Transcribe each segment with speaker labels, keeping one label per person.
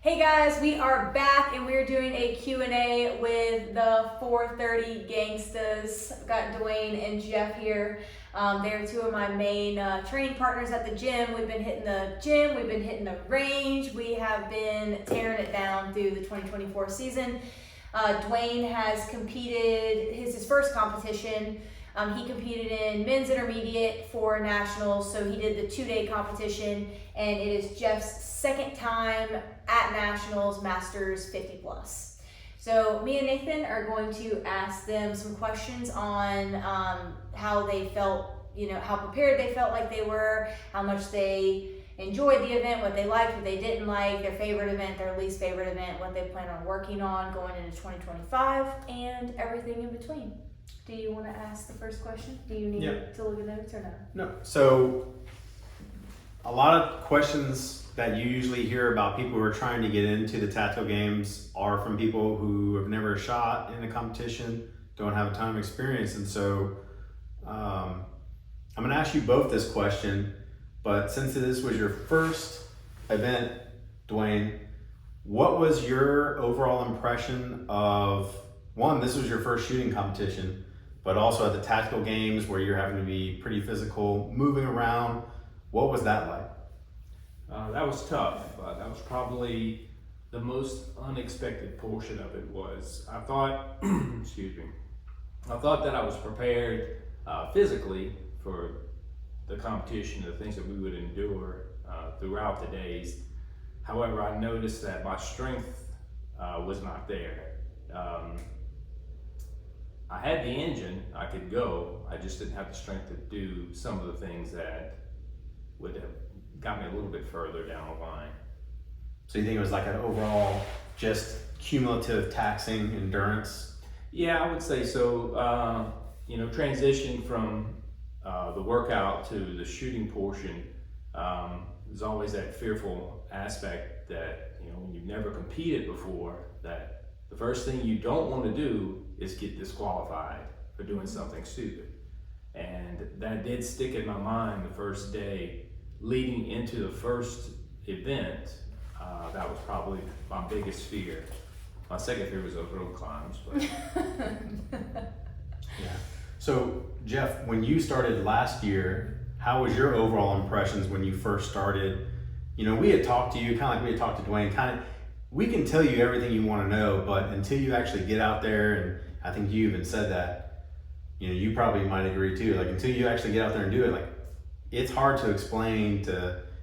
Speaker 1: Hey guys, we are back and we're doing a Q&A with the 430 Gangstas. I've got Dwayne and Jeff here. They're two of my main training partners at the gym. We've been hitting the gym, we've been hitting the range, we have been tearing it down through the 2024 season. Dwayne has competed, his first competition. He competed in men's intermediate for nationals, so he did the 2-day competition, and it is Jeff's second time at nationals, masters 50 plus. So me and Nathan are going to ask them some questions on how they felt, how prepared they felt like they were, how much they enjoyed the event, what they liked, what they didn't like, their favorite event, their least favorite event, what they plan on working on going into 2025, and everything in between. Do you want to ask the first question? Do you need to look at notes or no?
Speaker 2: No. So a lot of questions that you usually hear about people who are trying to get into the tactical games are from people who have never shot in a competition, don't have a ton of experience. And so I'm going to ask you both this question, but since this was your first event, Dwayne, what was your overall impression of, one, this was your first shooting competition, but also at the tactical games where you're having to be pretty physical, moving around. What was that like?
Speaker 3: That was tough. That was probably the most unexpected portion of it. I thought, excuse me, I thought that I was prepared physically for the competition, the things that we would endure throughout the days. However, I noticed that my strength was not there. I had the engine, I could go, I just didn't have the strength to do some of the things that would have got me a little bit further down the line.
Speaker 2: So you think it was like an overall just cumulative taxing endurance?
Speaker 3: Yeah, I would say so. Transition from the workout to the shooting portion, there's always that fearful aspect that, when you've never competed before, that the first thing you don't want to do is get disqualified for doing something stupid. And that did stick in my mind the first day leading into the first event. That was probably my biggest fear. My second fear was those rope climbs. But
Speaker 2: Yeah. So Jeff, when you started last year, how was your overall impressions when you first started? We had talked to you, kind of like we had talked to Dwayne, we can tell you everything you want to know, but until you actually get out there, and I think you even said that, you probably might agree too, like until you actually get out there and do it, like it's hard to explain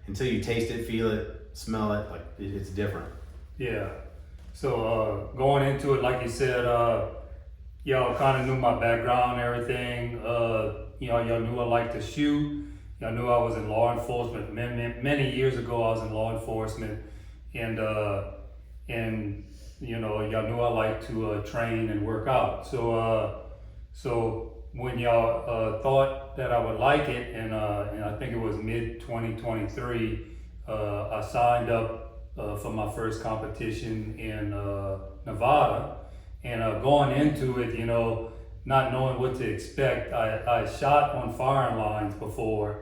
Speaker 2: until you taste it, feel it, smell it, like it's different.
Speaker 4: Yeah. So going into it, like you said, y'all kind of knew my background and everything. Y'all knew I liked to shoot. Y'all knew I was in law enforcement. Many years ago, I was in law enforcement, and y'all knew I liked to train and work out. So when y'all thought that I would like it, and I think it was mid 2023, I signed up for my first competition in Nevada, and going into it, not knowing what to expect, I shot on firing lines before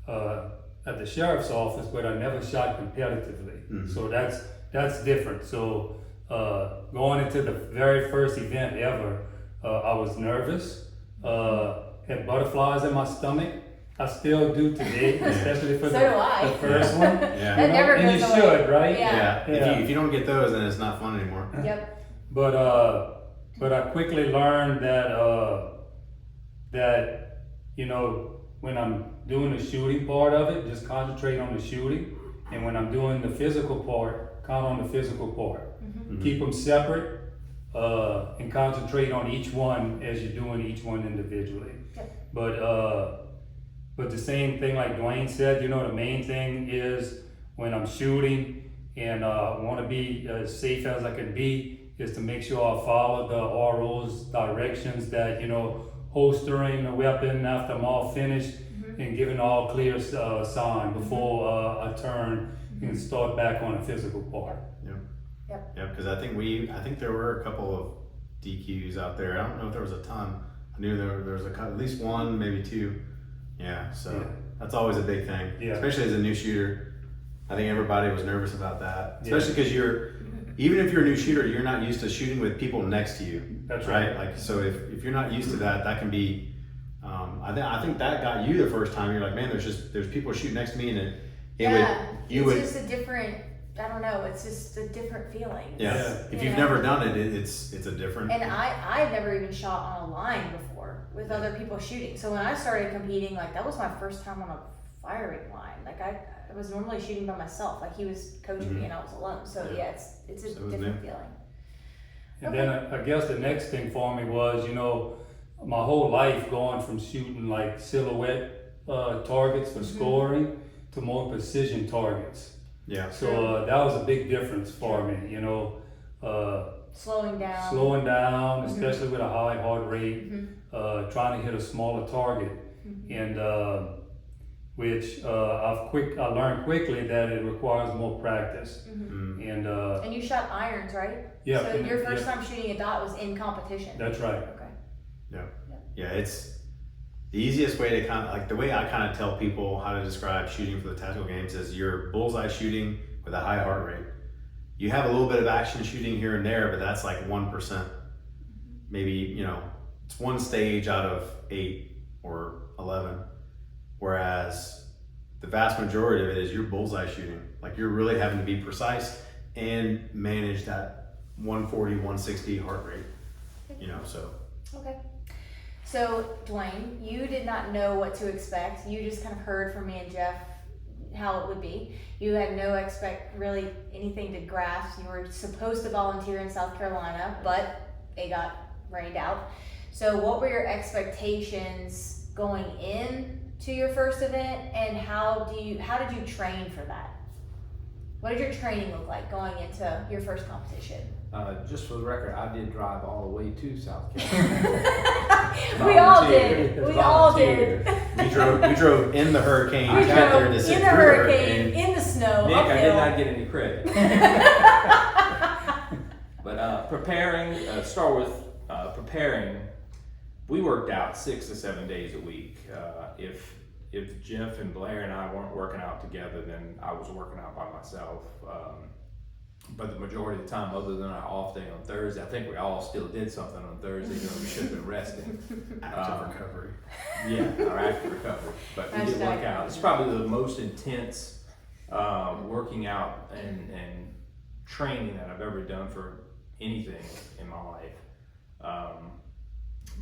Speaker 4: at the sheriff's office, but I never shot competitively.
Speaker 2: Mm-hmm.
Speaker 4: So that's different. So going into the very first event ever, I was nervous, had butterflies in my stomach. I still do today, especially for the first one.
Speaker 2: Yeah.
Speaker 1: That never
Speaker 4: and
Speaker 1: goes
Speaker 4: you
Speaker 1: away.
Speaker 4: should, right?
Speaker 1: Yeah.
Speaker 2: If you don't get those, then it's not fun anymore.
Speaker 1: Yep.
Speaker 4: But I quickly learned that when I'm doing the shooting part of it, just concentrate on the shooting, and when I'm doing the physical part, count on the physical part.
Speaker 2: Mm-hmm.
Speaker 4: Keep them separate, and concentrate on each one as you're doing each one individually.
Speaker 1: Okay.
Speaker 4: But the same thing like Dwayne said, the main thing is when I'm shooting and want to be as safe as I can be, is to make sure I follow the RO's directions that, holstering the weapon after I'm all finished, and giving all clear sign before I turn and start back on the physical part.
Speaker 2: Yeah, because I think there were a couple of DQs out there. I don't know if there was a ton. I knew there was at least one, maybe two. Yeah, so that's always a big thing, especially as a new shooter. I think everybody was nervous about that,
Speaker 4: Yeah.
Speaker 2: especially because even if you're a new shooter, you're not used to shooting with people next to you.
Speaker 4: That's right.
Speaker 2: Like, so if you're not used to that, that can be, I think that got you the first time. You're like, man, there's people shooting next to me, and
Speaker 1: it's just a different, I don't know, it's just a different feeling.
Speaker 2: Yeah. If you've
Speaker 1: know?
Speaker 2: never done it, it's a different.
Speaker 1: And I've never even shot on a line before with other people shooting. So when I started competing, like that was my first time on a firing line. Like I was normally shooting by myself. Like he was coaching me and I was alone. So yeah, it's a different feeling.
Speaker 4: And then I guess the next thing for me was, my whole life going from shooting like silhouette targets for scoring to more precision targets.
Speaker 2: Yeah.
Speaker 4: So that was a big difference for me,
Speaker 1: Slowing down.
Speaker 4: Slowing down, especially with a high heart rate, trying to hit a smaller target, and which I learned quickly that it requires more practice.
Speaker 1: And you shot irons, right?
Speaker 4: Yeah.
Speaker 1: So your first time shooting a dot was in competition.
Speaker 4: That's right.
Speaker 1: Okay.
Speaker 2: Yeah, it's the easiest way to kind of, like the way I kind of tell people how to describe shooting for the tactical games is you're bullseye shooting with a high heart rate. You have a little bit of action shooting here and there, but that's like 1%. Maybe, it's one stage out of 8 or 11. Whereas the vast majority of it is you're bullseye shooting. Like you're really having to be precise and manage that 140, 160 heart rate, so.
Speaker 1: Okay. So, Dwayne, you did not know what to expect. You just kind of heard from me and Jeff how it would be. You had no really anything to grasp. You were supposed to volunteer in South Carolina, but it got rained out. So, what were your expectations going in to your first event, and how did you train for that? What did your training look like going into your first competition?
Speaker 3: Just for the record, I did drive all the way to South Carolina.
Speaker 1: We all did. We all did.
Speaker 2: We drove in the hurricane.
Speaker 1: We
Speaker 2: got there
Speaker 1: drove
Speaker 2: to sit
Speaker 1: in the
Speaker 2: through
Speaker 1: hurricane, in the snow,
Speaker 3: Nick, I
Speaker 1: uphill.
Speaker 3: did not get any credit. But preparing, we worked out 6 to 7 days a week. If Jeff and Blair and I weren't working out together, then I was working out by myself. But the majority of the time, other than our off day on Thursday, I think we all still did something on Thursday, even though we should have been resting.
Speaker 2: Active recovery.
Speaker 3: Yeah, our active recovery. But we did work out. It's probably the most intense working out and training that I've ever done for anything in my life.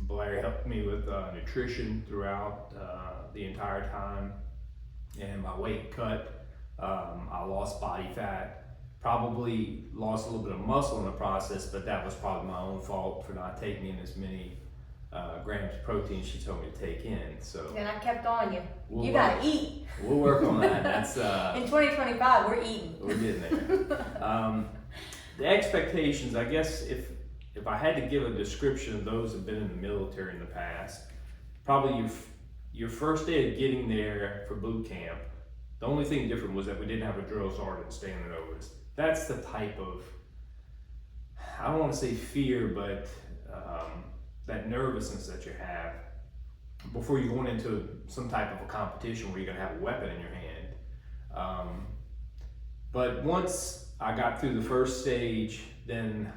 Speaker 3: Blair helped me with nutrition throughout the entire time, and my weight cut. I lost body fat. Probably lost a little bit of muscle in the process, but that was probably my own fault for not taking in as many grams of protein she told me to take in. So
Speaker 1: And I kept on you.
Speaker 3: We'll
Speaker 1: You gotta eat.
Speaker 3: We'll work on that. That's
Speaker 1: in 2025, we're eating.
Speaker 3: we're getting there. The expectations, I guess, if I had to give a description of those who've been in the military in the past, probably your first day of getting there for boot camp, the only thing different was that we didn't have a drill sergeant standing over us. That's the type of, I don't want to say fear, but that nervousness that you have before you're going into some type of a competition where you're going to have a weapon in your hand. But once I got through the first stage, then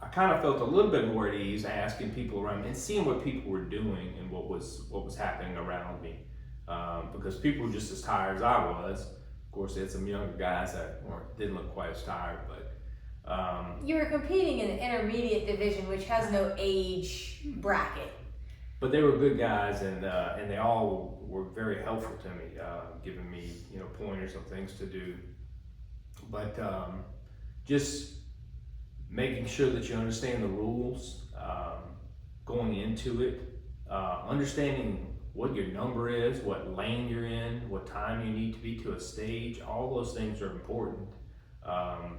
Speaker 3: I kind of felt a little bit more at ease asking people around me and seeing what people were doing and what was happening around me. Because people were just as tired as I was. Of course, they had some younger guys that didn't look quite as tired, but
Speaker 1: You were competing in the intermediate division, which has no age bracket.
Speaker 3: but they were good guys, and they all were very helpful to me, giving me pointers on things to do. But just making sure that you understand the rules going into it, understanding what your number is, what lane you're in, what time you need to be to a stage. All those things are important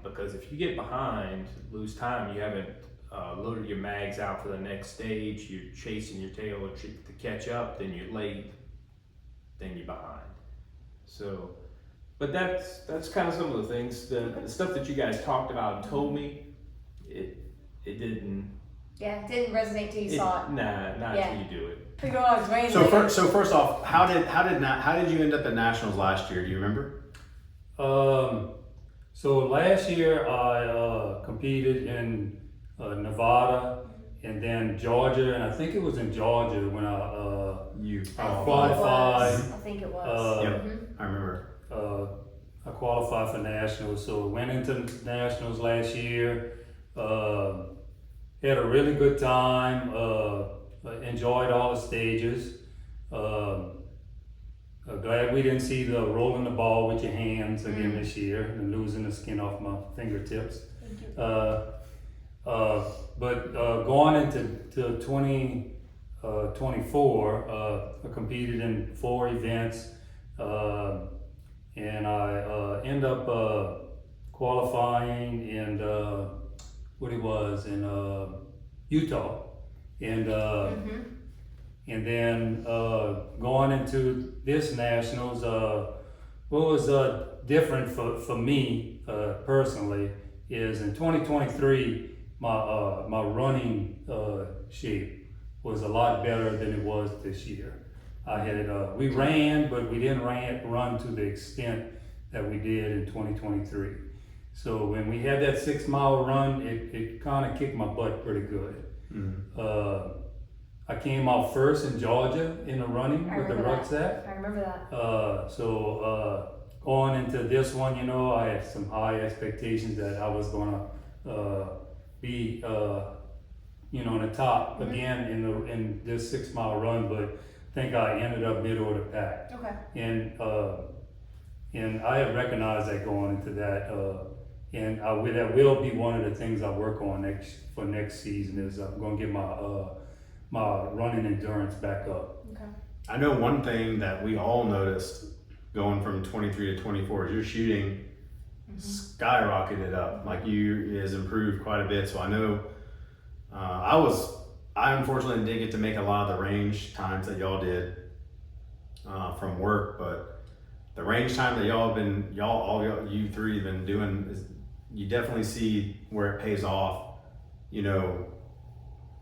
Speaker 3: because if you get behind, lose time, you haven't loaded your mags out for the next stage, you're chasing your tail to catch up, then you're late, then you're behind. So, but that's kind of some of the things, the stuff that you guys talked about and told me, it didn't.
Speaker 1: Yeah, it didn't resonate till you saw it.
Speaker 3: Nah, not
Speaker 1: Yeah.
Speaker 3: till you do it.
Speaker 1: We go on Dwayne.
Speaker 2: So first off, how did you end up at nationals last year? Do you remember?
Speaker 4: So last year I competed in Nevada and then Georgia, and I think it was in Georgia when
Speaker 2: You
Speaker 4: qualified.
Speaker 1: I think it was.
Speaker 2: Yep.
Speaker 1: Mhm.
Speaker 2: I remember.
Speaker 4: I qualified for nationals, so I went into nationals last year. Had a really good time. Enjoyed all the stages. Glad we didn't see the rolling the ball with your hands again this year and losing the skin off my fingertips.
Speaker 1: Thank you.
Speaker 4: But going into 2024, I competed in 4 events, and I end up qualifying in Utah, and and then going into this nationals, what was different for me personally is in 2023 my running shape was a lot better than it was this year. I had we ran, but we didn't run to the extent that we did in 2023. So when we had that 6 mile run, it kind of kicked my butt pretty good. I came out first in Georgia in the running with the rucksack.
Speaker 1: I remember that.
Speaker 4: So going into this one, I had some high expectations that I was gonna be, in the top again in this 6 mile run, but I think I ended up middle of the pack.
Speaker 1: Okay.
Speaker 4: And I had recognized that going into that, and that will be one of the things I work on next season is I'm gonna get my running endurance back up.
Speaker 1: Okay.
Speaker 2: I know one thing that we all noticed going from 23 to 24 is your shooting skyrocketed up. Like you has improved quite a bit. So I know I unfortunately didn't get to make a lot of the range times that y'all did from work, but the range time that you three have been doing is you definitely see where it pays off.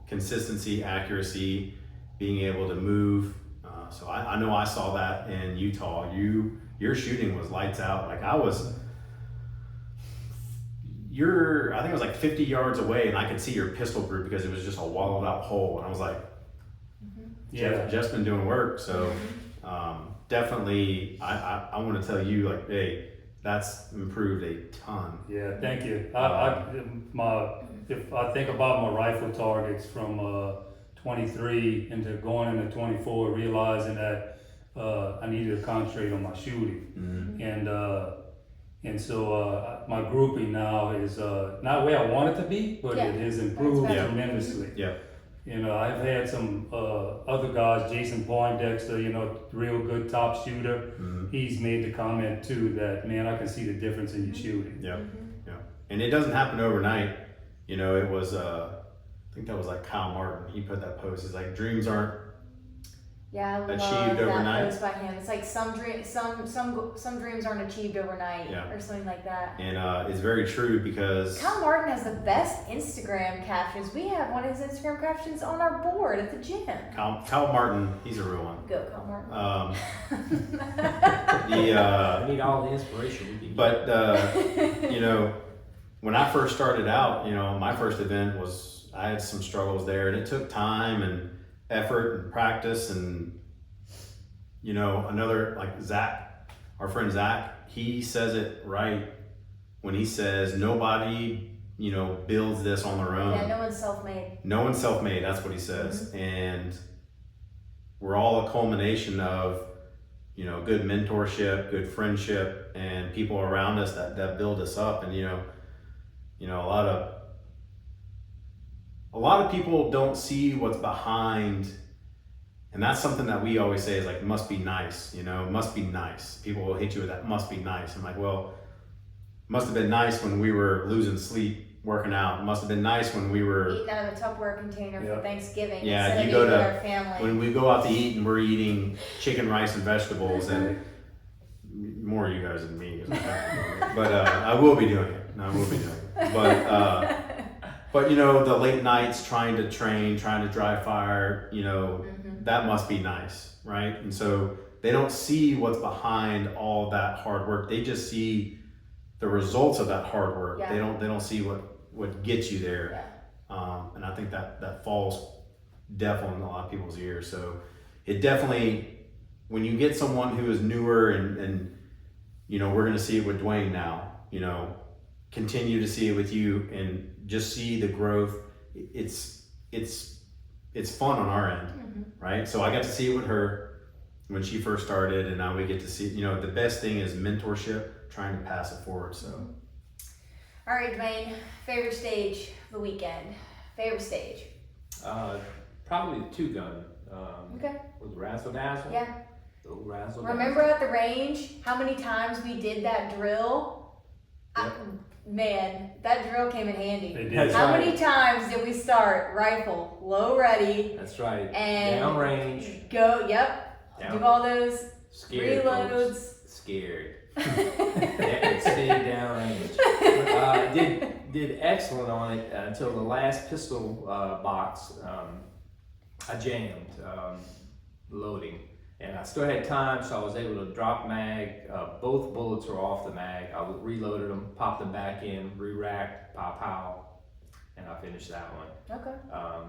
Speaker 2: Consistency, accuracy, being able to move. So I know I saw that in Utah. Your shooting was lights out. Like I think it was like 50 yards away and I could see your pistol group because it was just a walled out hole. And I was like, Jeff's been doing work. So definitely I want to tell you like, hey, that's improved a ton.
Speaker 4: Yeah, thank you. If I think about my rifle targets from 23 into going into 24, realizing that I needed to concentrate on my shooting, and so my grouping now is not where I want it to be, but it has improved tremendously.
Speaker 2: Yeah.
Speaker 4: I've had some other guys, Jason Poindexter, real good top shooter. He's made the comment too that, man, I can see the difference in your shooting.
Speaker 2: Yeah, yeah. And it doesn't happen overnight. It was, I think that was like Kyle Martin. He put that post. He's like, dreams aren't
Speaker 1: I
Speaker 2: achieved
Speaker 1: love
Speaker 2: overnight.
Speaker 1: that post by him. It's like some dreams aren't achieved overnight, or something like that.
Speaker 2: And it's very true because
Speaker 1: Kyle Martin has the best Instagram captions. We have one of his Instagram captions on our board at the gym.
Speaker 2: Kyle Martin, he's a real one.
Speaker 1: Go, Kyle Martin.
Speaker 3: I need all the inspiration we can get.
Speaker 2: But when I first started out, my first event I had some struggles there, and it took time and effort and practice. And another like Zach, our friend Zach, he says it right when he says nobody builds this on their own.
Speaker 1: Yeah, no one's self-made.
Speaker 2: No one's self-made. That's what he says. And we're all a culmination of good mentorship, good friendship, and people around us that build us up. And a lot of people don't see what's behind, and that's something that we always say is like, must be nice, must be nice. People will hit you with that, must be nice. I'm like, well, must have been nice when we were losing sleep, working out. Must have been nice when we were
Speaker 1: eating out of a Tupperware container for Thanksgiving.
Speaker 2: Yeah,
Speaker 1: instead
Speaker 2: you
Speaker 1: of
Speaker 2: go
Speaker 1: eating
Speaker 2: to,
Speaker 1: with our family.
Speaker 2: when we go out to eat and we're eating chicken, rice, and vegetables, and more you guys than me. But I will be doing it. But the late nights trying to train, trying to dry fire, that must be nice, right? And so they don't see what's behind all that hard work. They just see the results of that hard work.
Speaker 1: Yeah.
Speaker 2: They don't see what gets you there.
Speaker 1: Yeah.
Speaker 2: And I think that falls definitely in a lot of people's ears. So it definitely, when you get someone who is newer and you know, we're going to see it with Dwayne now, you know, continue to see it with you and just see the growth. It's fun on our end, right? So I got to see it with her when she first started, and now we get to see, you know, the best thing is mentorship, trying to pass it forward. So.
Speaker 1: All right, Dwayne, favorite stage of the weekend? Favorite stage?
Speaker 3: Probably the 2-gun.
Speaker 1: Okay.
Speaker 3: With the razzle dazzle.
Speaker 1: Yeah.
Speaker 3: The old razzle
Speaker 1: Remember at the range how many times we did that drill?
Speaker 3: Yep.
Speaker 1: Man, that drill came in handy.
Speaker 4: They did.
Speaker 3: That's
Speaker 1: How
Speaker 3: right.
Speaker 1: many times did we start rifle, low ready,
Speaker 3: That's right.
Speaker 1: and
Speaker 3: Down range.
Speaker 1: Go, yep,
Speaker 3: Down.
Speaker 1: do all those
Speaker 3: Scared.
Speaker 1: reloads.
Speaker 3: Folks. Scared. Yeah, stayed down range. Did excellent on it until the last pistol box. I jammed loading, and I still had time, so I was able to drop mag. Both bullets were off the mag. I reloaded them, popped them back in, re-racked, pow, and I finished that one.
Speaker 1: Okay.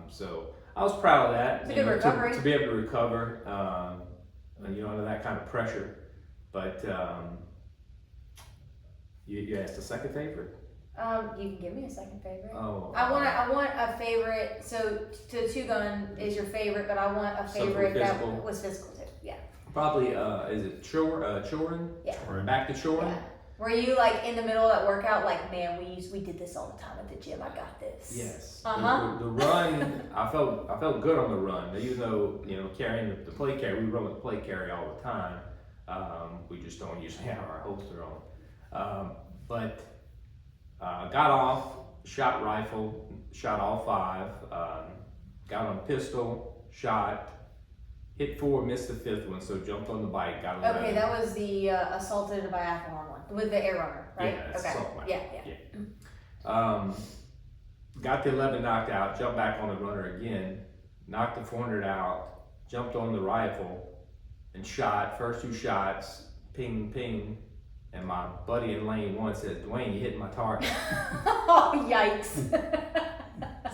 Speaker 3: So I was proud of that.
Speaker 1: It's a good recovery.
Speaker 3: To be able to recover, you know, under that kind of pressure. But you asked a second favorite?
Speaker 1: You can give me a second favorite.
Speaker 3: Oh,
Speaker 1: I want a favorite. So to 2-gun is your favorite, but I want a
Speaker 3: Something
Speaker 1: favorite that
Speaker 3: physical.
Speaker 1: was physical too. Yeah.
Speaker 3: Probably is it Chorin?
Speaker 1: Yeah.
Speaker 3: Back to Chorin?
Speaker 1: Yeah. Were you like in the middle of that workout, like, man, we did this all the time at the gym. I got this.
Speaker 3: Yes.
Speaker 1: Uh-huh.
Speaker 3: The run, I felt good on the run. Even though, you know, carrying the plate carry, we run with the plate carry all the time. We just don't usually have our holster on. But got off, shot rifle, shot all 5, got on pistol, shot, hit 4, missed the 5th one, so jumped on the bike, got 11.
Speaker 1: Okay, that was the assaulted biathlon one with the air runner, right?
Speaker 3: Yeah, that's
Speaker 1: okay.
Speaker 3: assault bike.
Speaker 1: Yeah.
Speaker 3: Got the 11 knocked out, jumped back on the runner again, knocked the 400 out, jumped on the rifle, and shot. First 2 shots, ping, ping, and my buddy in lane 1 said, "Dwayne, you hit my target."
Speaker 1: Oh, yikes.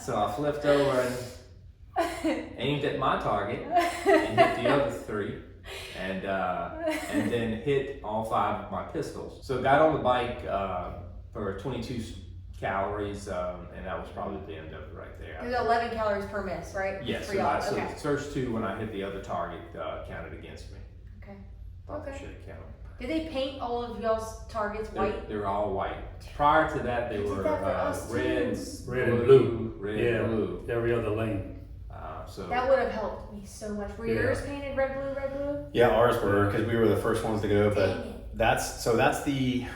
Speaker 3: So I flipped over and aimed at my target and hit the other 3, and then hit all 5 of my pistols. So got on the bike for 22 calories, and that was probably the end of it right there.
Speaker 1: It was 11 calories per miss, right?
Speaker 3: Yes,
Speaker 1: For y'all.
Speaker 3: so
Speaker 1: Okay.
Speaker 3: the first 2 when I hit the other target counted against me.
Speaker 1: Okay.
Speaker 3: Probably
Speaker 1: Okay.
Speaker 3: should have counted.
Speaker 1: Did they paint all of y'all's targets white?
Speaker 3: They're all white. Prior to that, they
Speaker 1: They did
Speaker 3: were
Speaker 1: that for us, too.
Speaker 3: red
Speaker 4: and blue.
Speaker 3: red
Speaker 4: Yeah.
Speaker 3: and blue.
Speaker 4: Every other lane.
Speaker 3: So
Speaker 1: That would have helped me so much. Were
Speaker 4: Yeah.
Speaker 1: yours painted red, blue?
Speaker 2: Yeah, ours were, because we were the first ones to go, but
Speaker 1: Dang it.
Speaker 2: that's the,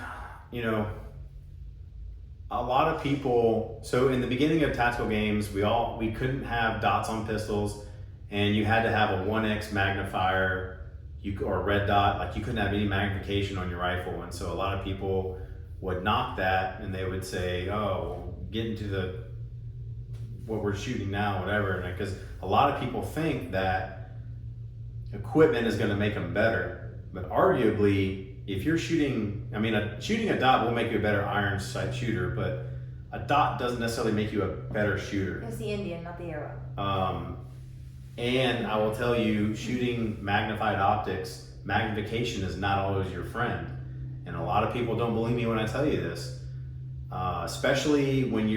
Speaker 2: you know, a lot of people, so in the beginning of tactical games, we couldn't have dots on pistols, and you had to have a 1x magnifier, or a red dot, like you couldn't have any magnification on your rifle, and so a lot of people would knock that, and they would say, oh, get into what we're shooting now, whatever, because a lot of people think that equipment is going to make them better, but arguably, if you're shooting, shooting a dot will make you a better iron sight shooter, but a dot doesn't necessarily make you a better shooter.
Speaker 1: It's the Indian, not the arrow.
Speaker 2: And I will tell you, shooting magnified optics, magnification is not always your friend. And a lot of people don't believe me when I tell you this, especially when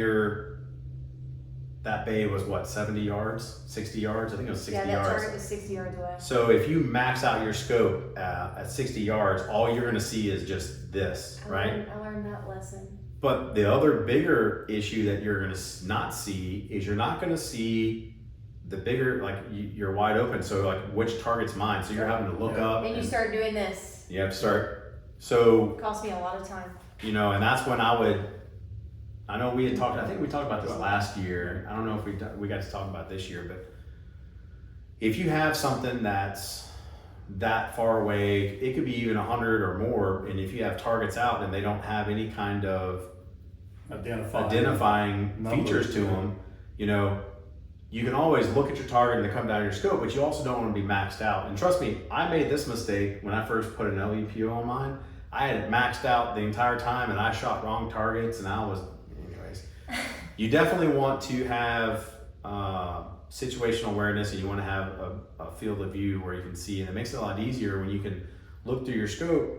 Speaker 2: that bay was what, 70 yards, 60 yards? I think it was 60
Speaker 1: Yeah, that
Speaker 2: yards.
Speaker 1: target was 60 yards away.
Speaker 2: So if you max out your scope at 60 yards, all you're gonna see is just this, right?
Speaker 1: I learned that lesson.
Speaker 2: But the other bigger issue that you're gonna not see is you're not gonna see the bigger, like you're wide open. So like which target's mine? So you're having to look up.
Speaker 1: Then you
Speaker 2: and
Speaker 1: start doing this.
Speaker 2: you have to start. So,
Speaker 1: It cost me a lot of time.
Speaker 2: you know, and that's when I know we had talked, I think we talked about this last year. I don't know if we got to talk about this year, but if you have something that's that far away, it could be even 100 or more, and if you have targets out and they don't have any kind of identifying
Speaker 4: Numbers.
Speaker 2: features to them, you know, you can always look at your target and to come down your scope, but you also don't want to be maxed out. And trust me, I made this mistake when I first put an LEPO on mine. I had it maxed out the entire time and I shot wrong targets and anyways. You definitely want to have situational awareness, and you want to have a field of view where you can see, and it makes it a lot easier when you can look through your scope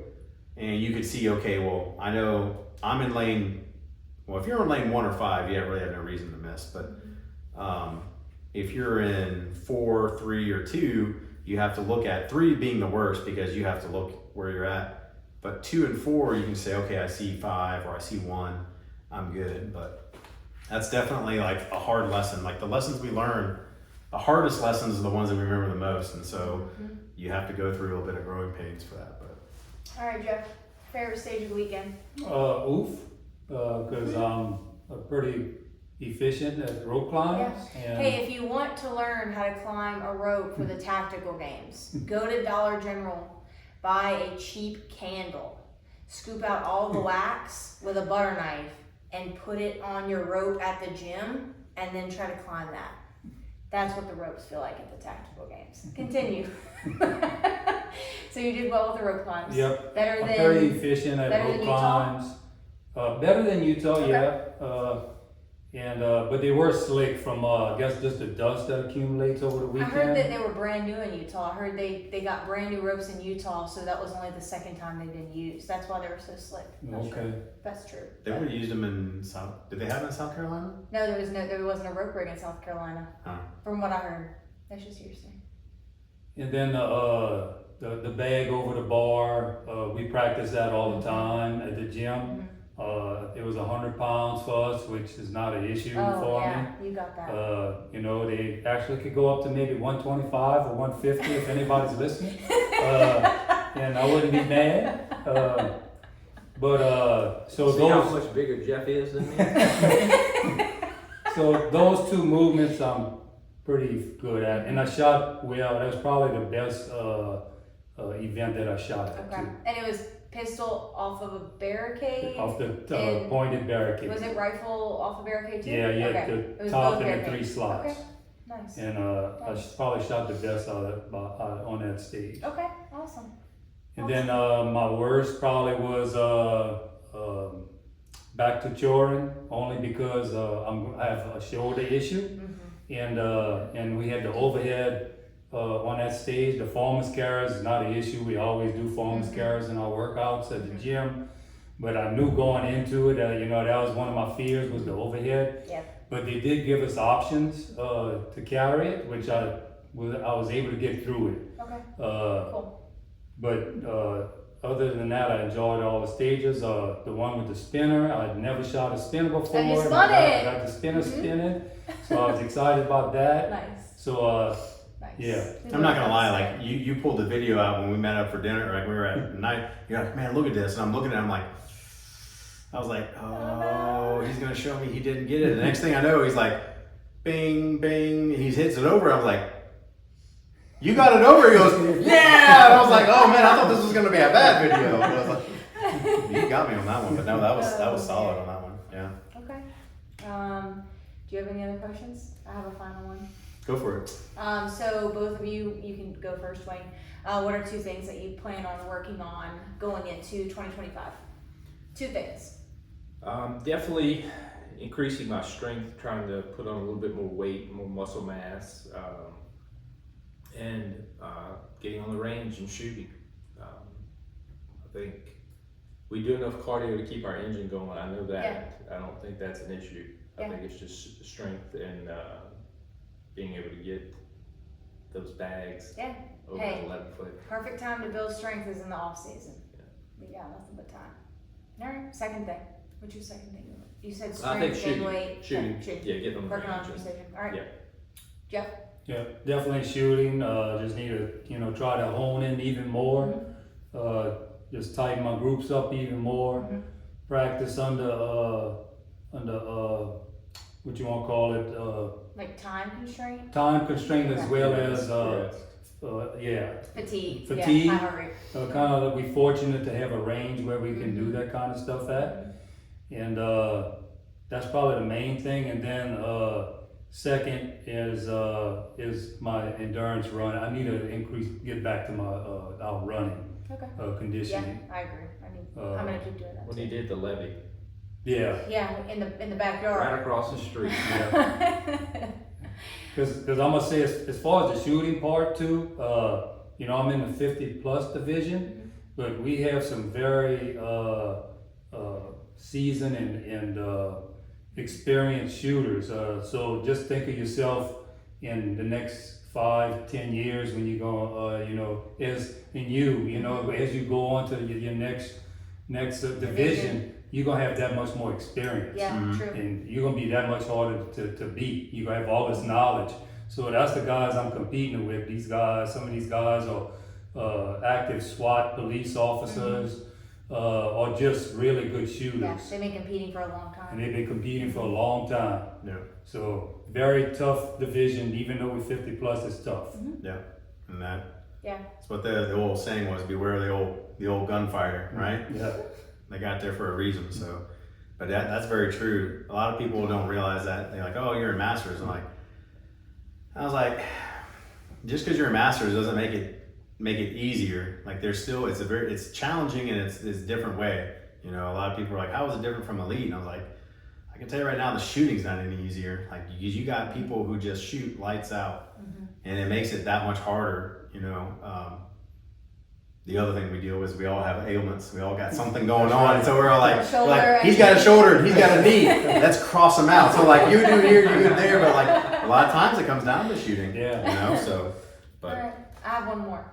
Speaker 2: and you can see, okay, well, I know I'm in lane, well, if you're in lane 1 or 5, you really have no reason to miss, but if you're in 4, 3, or 2, you have to look at 3 being the worst because you have to look where you're at. But 2 and 4, you can say, okay, I see 5 or I see 1, I'm good. But that's definitely like a hard lesson. Like the lessons we learn, the hardest lessons are the ones that we remember the most. And so you have to go through a little bit of growing pains for that. But
Speaker 1: All right, Jeff, favorite stage of the weekend?
Speaker 4: Oof, because I'm pretty efficient at rope climbs. And
Speaker 1: Hey, if you want to learn how to climb a rope for the tactical games, go to Dollar General. Buy a cheap candle, scoop out all the wax with a butter knife and put it on your rope at the gym and then try to climb that. That's what the ropes feel like at the tactical games. Continue. So you did well with the rope climbs.
Speaker 4: Yep.
Speaker 1: Better
Speaker 4: I'm
Speaker 1: than
Speaker 4: very efficient at
Speaker 1: better
Speaker 4: rope
Speaker 1: than Utah?
Speaker 4: climbs. Better than Utah,
Speaker 1: Okay.
Speaker 4: yeah. But they were slick from I guess just the dust that accumulates over the
Speaker 1: I
Speaker 4: weekend.
Speaker 1: heard that they were brand new in Utah. I heard they got brand new ropes in Utah, so that was only the second time they've been used. That's why they were so slick. Not sure.
Speaker 4: Okay.
Speaker 1: That's true.
Speaker 2: they would have used them in South, did they have them in South Carolina?
Speaker 1: No, there wasn't a rope rig in South Carolina.
Speaker 2: Oh.
Speaker 1: From what I heard. That's just hearsay.
Speaker 4: And then the bag over the bar, we practice that all the time at the gym. It was 100 pounds for us, which is not an issue for me.
Speaker 1: You got that.
Speaker 4: They actually could go up to maybe 125 or 150 if anybody's listening. And I wouldn't be mad. So
Speaker 3: See
Speaker 4: those,
Speaker 3: how much bigger Jeff is than me?
Speaker 4: so those 2 movements I'm pretty good at, and I shot well. That was probably the best event that I shot at
Speaker 1: Okay.
Speaker 4: too.
Speaker 1: And it was pistol off of a barricade?
Speaker 4: Off the
Speaker 1: And
Speaker 4: pointed barricade.
Speaker 1: Was it rifle off a barricade too?
Speaker 4: Yeah,
Speaker 1: Okay.
Speaker 4: the
Speaker 1: It was
Speaker 4: top
Speaker 1: both
Speaker 4: and the 3
Speaker 1: barricades.
Speaker 4: slots.
Speaker 1: Okay. Nice.
Speaker 4: And I probably shot the best out of on that stage.
Speaker 1: Okay, awesome.
Speaker 4: And then my worst probably was back to choring, only because I have a shoulder issue, and we had the overhead on that stage. The foam mascaras is not an issue. We always do foam mascaras in our workouts at the gym. But I knew going into it, that was one of my fears, was the overhead.
Speaker 1: Yeah.
Speaker 4: But they did give us options to carry it, which I was able to get through it.
Speaker 1: Okay.
Speaker 4: Cool. But other than that, I enjoyed all the stages. The one with the spinner, I'd never shot a spinner before.
Speaker 1: And you
Speaker 4: I
Speaker 1: spun it.
Speaker 4: got the spinner spinning, so I was excited about that.
Speaker 1: Nice.
Speaker 4: So
Speaker 1: Nice.
Speaker 4: yeah.
Speaker 2: I'm not gonna lie, like you pulled the video out when we met up for dinner, like we were at night, you're like, man, look at this. And I'm looking at it, I was like, oh, he's gonna show me he didn't get it. The next thing I know, he's like, bing, bing, he hits it over. I was like, you got it over? He goes, yeah! And I was like, oh man, I thought this was gonna be a bad video. But I was like, you got me on that one, but no, that was solid on that one. Yeah.
Speaker 1: Okay. Do you have any other questions? I have a final one.
Speaker 2: Go for it.
Speaker 1: So both of you can go first, Dwayne. What are 2 things that you plan on working on going into 2025? 2 things.
Speaker 3: Definitely increasing my strength, trying to put on a little bit more weight, more muscle mass, and getting on the range and shooting. I think we do enough cardio to keep our engine going. I know that. I don't think that's an issue. I think it's just strength and being able to get those bags over
Speaker 1: Hey,
Speaker 3: 11 foot.
Speaker 1: perfect time to build strength is in the off season. We got nothing but time. All right. Second thing. What's your second thing? You said
Speaker 3: I think
Speaker 1: strength,
Speaker 3: shooting.
Speaker 1: gain weight.
Speaker 3: Shooting.
Speaker 1: Okay,
Speaker 3: Yeah, getting on the
Speaker 1: Working on
Speaker 3: range.
Speaker 1: precision. All right.
Speaker 3: Yeah.
Speaker 1: Jeff.
Speaker 4: Yeah, definitely shooting. Just need to try to hone in even more. Just tighten my groups up even more. Practice under what you want to call it,
Speaker 1: Like time constraint?
Speaker 4: time constraint as well as
Speaker 1: Fatigue.
Speaker 4: Fatigue.
Speaker 1: Yeah, high heart rate.
Speaker 4: kind of we fortunate to have a range where we can do that kind of stuff at, and that's probably the main thing. And then second is my endurance run. I need to get back to my out running
Speaker 1: Okay. Yeah,
Speaker 4: conditioning.
Speaker 1: I agree. I'm gonna keep doing that.
Speaker 3: When
Speaker 1: too.
Speaker 3: he did the levee,
Speaker 4: Yeah,
Speaker 1: Yeah, in the backyard.
Speaker 3: right across the street.
Speaker 4: because I'm gonna say as far as the shooting part too, I'm in the 50+ division, but we have some very seasoned and experienced shooters. So just think of yourself in the next 5-10 years when you go, as you go on to your next division, you're gonna have that much more experience.
Speaker 1: Yeah, true.
Speaker 4: And you're gonna be that much harder to beat. You're gonna have all this knowledge. So that's the guys I'm competing with. These guys, some of these guys are active SWAT police officers, or just really good shooters.
Speaker 1: Yeah, they've been competing for a long time.
Speaker 4: And they've been competing for a long time.
Speaker 2: Yeah.
Speaker 4: So very tough division, even though we're 50+, it's tough.
Speaker 2: Yeah. And that's
Speaker 1: Yeah.
Speaker 2: what the old saying was, beware the old gunfighter, right?
Speaker 4: Yeah.
Speaker 2: They got there for a reason. So, but that's very true. A lot of people don't realize that. They're like, "Oh, you're a masters." I was like, just because you're a masters doesn't make it easier. Like there's still, it's challenging in its different way. A lot of people are like, "How is it different from elite?" And I was like, I can tell you right now, the shooting's not any easier. Like you got people who just shoot lights out, and it makes it that much harder. The other thing we deal with is we all have ailments. We all got something going on. So we're all like he's got a shoulder and he's got a knee. Let's cross them out. So like you do here, you do there. But like a lot of times it comes down to shooting.
Speaker 4: Yeah.
Speaker 2: So,
Speaker 1: All right, I have one more.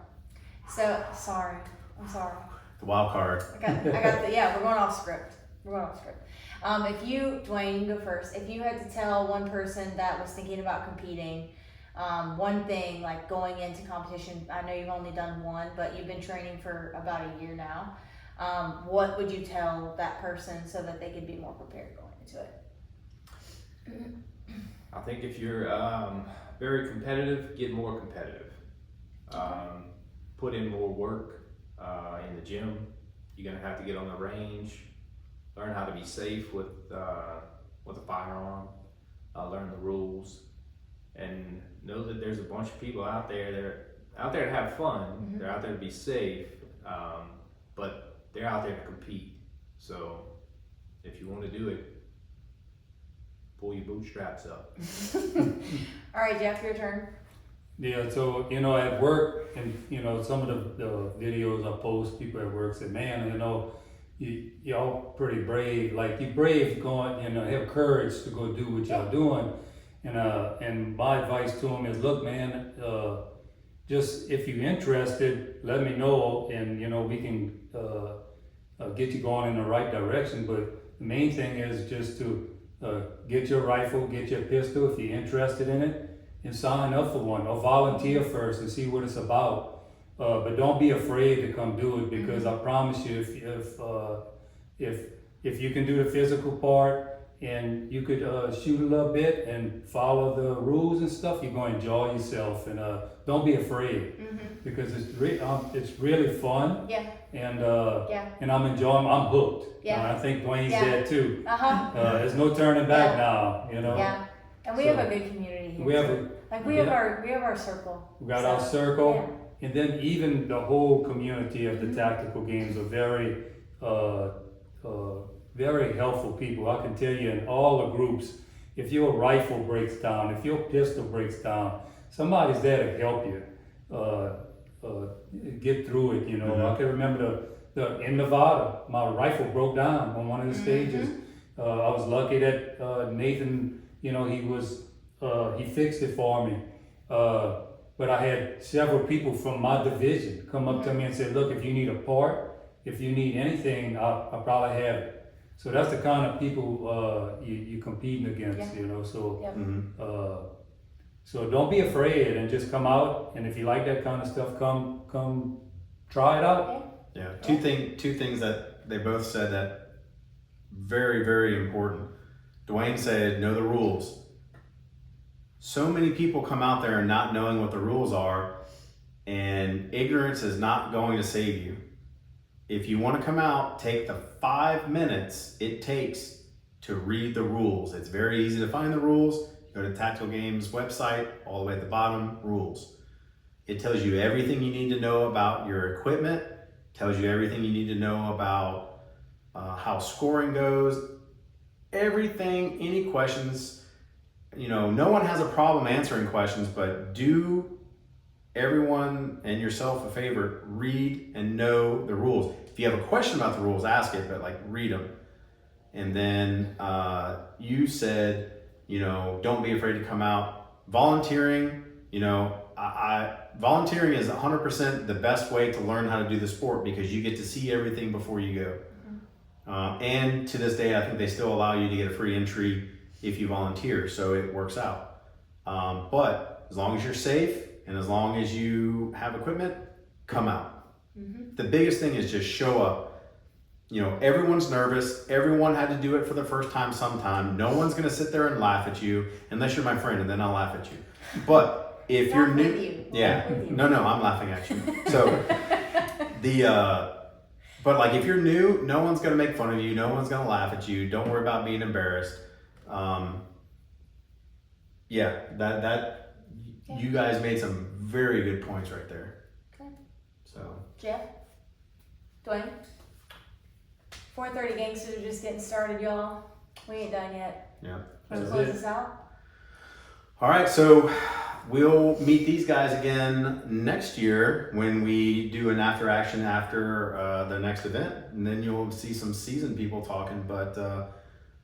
Speaker 1: So sorry, I'm sorry.
Speaker 2: the wild card.
Speaker 1: I got we're going off script. If you, Dwayne, you go first. If you had to tell one person that was thinking about competing, one thing like going into competition, I know you've only done one, but you've been training for about a year now. What would you tell that person so that they could be more prepared going into it?
Speaker 3: I think if you're very competitive, get more competitive. Put in more work in the gym. You're gonna have to get on the range, learn how to be safe with a firearm, learn the rules, and know that there's a bunch of people out there that are out there to have fun. They're out there to be safe, but they're out there to compete. So if you want to do it, pull your bootstraps up.
Speaker 1: All right, Jeff, your turn.
Speaker 4: Yeah, so at work, and some of the videos I post, people at work say, "Man, y'all pretty brave. Like you brave going, have courage to go do what y'all doing." And my advice to them is, look, man, just if you're interested, let me know, and we can get you going in the right direction. But the main thing is just to get your rifle, get your pistol if you're interested in it, and sign up for one, or volunteer first and see what it's about. But don't be afraid to come do it, because I promise you, if you can do the physical part and you could shoot a little bit and follow the rules and stuff, you're going to enjoy yourself. And don't be afraid, because it's really fun.
Speaker 1: Yeah.
Speaker 4: And I'm enjoying. I'm hooked.
Speaker 1: Yeah.
Speaker 4: I think Dwayne's there too.
Speaker 1: Uh-huh.
Speaker 4: There's no turning back now.
Speaker 1: Yeah. And we have a good community here. We have our circle.
Speaker 4: We got our circle, and then even the whole community of the tactical games are very, very helpful people. I can tell you, in all the groups, if your rifle breaks down, if your pistol breaks down, somebody's there to help you get through it. I can remember in Nevada, my rifle broke down on one of the stages. I was lucky that Nathan, he fixed it for me. But I had several people from my division come up to me and say, "Look, if you need a part, if you need anything, I'll probably have it." So that's the kind of people you're competing against, So don't be afraid, and just come out. And if you like that kind of stuff, come try it out.
Speaker 2: Yeah. Two things that they both said that very, very important. Dwayne said, know the rules. So many people come out there and not knowing what the rules are, and ignorance is not going to save you. If you want to come out, take the 5 minutes it takes to read the rules. It's very easy to find the rules. You Go to Tactical Games website, all the way at the bottom, rules. It tells you everything you need to know about your equipment, tells you everything you need to know about how scoring goes, everything, any questions. You know, no one has a problem answering questions, but do everyone and yourself a favor, read and know the rules. If you have a question about the rules, ask it, but like read them. And then you said, you know, don't be afraid to come out. Volunteering, you know, volunteering is 100% the best way to learn how to do the sport because you get to see everything before you go. And to this day, I think they still allow you to get a free entry if you volunteer, so it works out. But as long as you're safe and as long as you have equipment, come out. The biggest thing is just show up. You know, everyone's nervous. Everyone had to do it for the first time sometime. No one's gonna sit there and laugh at you unless you're my friend, and then I'll laugh at you. But if you're new, no, I'm laughing at you. So but like if you're new, no one's gonna make fun of you. No one's gonna laugh at you. Don't worry about being embarrassed. You guys made some very good points right there.
Speaker 1: Okay.
Speaker 2: So
Speaker 1: Jeff, Dwayne, 4:30 Gangsters are just getting started, y'all. We ain't done yet.
Speaker 2: yeah.
Speaker 1: Want to close this out?
Speaker 2: All right, so we'll meet these guys again next year when we do an after action after the next event, and then you'll see some seasoned people talking. But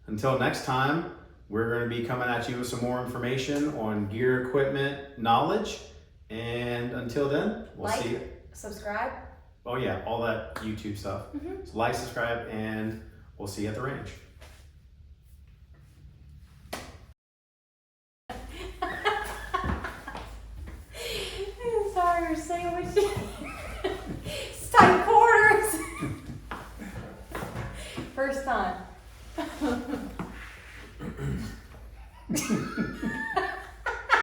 Speaker 2: until next time, we're going to be coming at you with some more information on gear, equipment, knowledge, and until then, we'll see you.
Speaker 1: Subscribe.
Speaker 2: Oh yeah, all that YouTube stuff. So like, subscribe, and we'll see you at the range.
Speaker 1: Sorry, your sandwich. It's tight quarters. First time.